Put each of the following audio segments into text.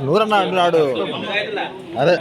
నూరన్న అంటున్నాడు. అదే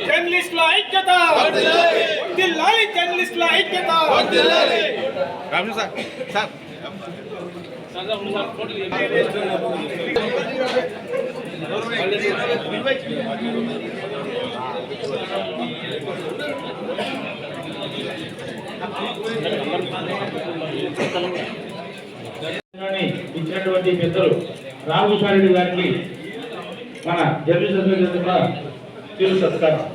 జర్నలిస్టుల ఐక్యత, జర్నలిస్టుల ఐక్యత. ఇచ్చినటువంటి పెద్దలు రామకృష్ణారెడ్డి గారికి మన జర్నలిస్ట్ కూడా తీరు సత్కారం.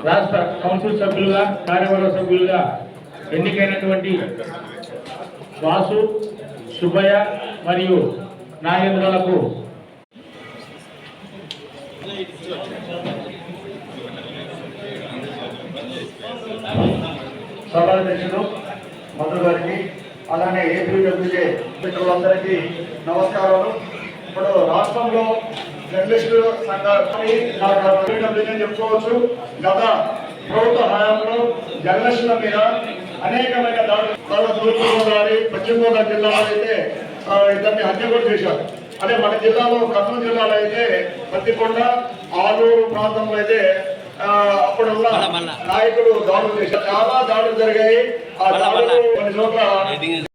రాష్ట్ర కౌన్సిల్ సభ్యులుగా, కార్యవర్గ సభ్యులుగా ఎన్నికైనటువంటి వాసు, సుబ్బయ్య మరియు నాగేంద్రలకు సభాధ్యక్షుడు మధు గారికి, అలానే ఏపీడబ్ల్యూజే మిత్రులందరికీ నమస్కారాలు. ఇప్పుడు రాష్ట్రంలో జర్నలిస్టు సంఘాలు చెప్పుకోవచ్చు. గత ప్రభుత్వ హయాంలో జర్నలిస్టుల మీద అనేకమైన దాడులు తూర్పుగోదావరి, పశ్చిమ గోదావరి జిల్లాలో అయితే ఇద్దరిని హత్య కూడా చేశారు. అదే మన జిల్లాలో, కర్నూలు జిల్లాలో అయితే పత్తికొండ, ఆలూరు ప్రాంతంలో అయితే అప్పుడున్న నాయకులు దాడులు చేశారు. చాలా దాడులు జరిగాయి. ఆ దాడులు కొన్ని చోట్ల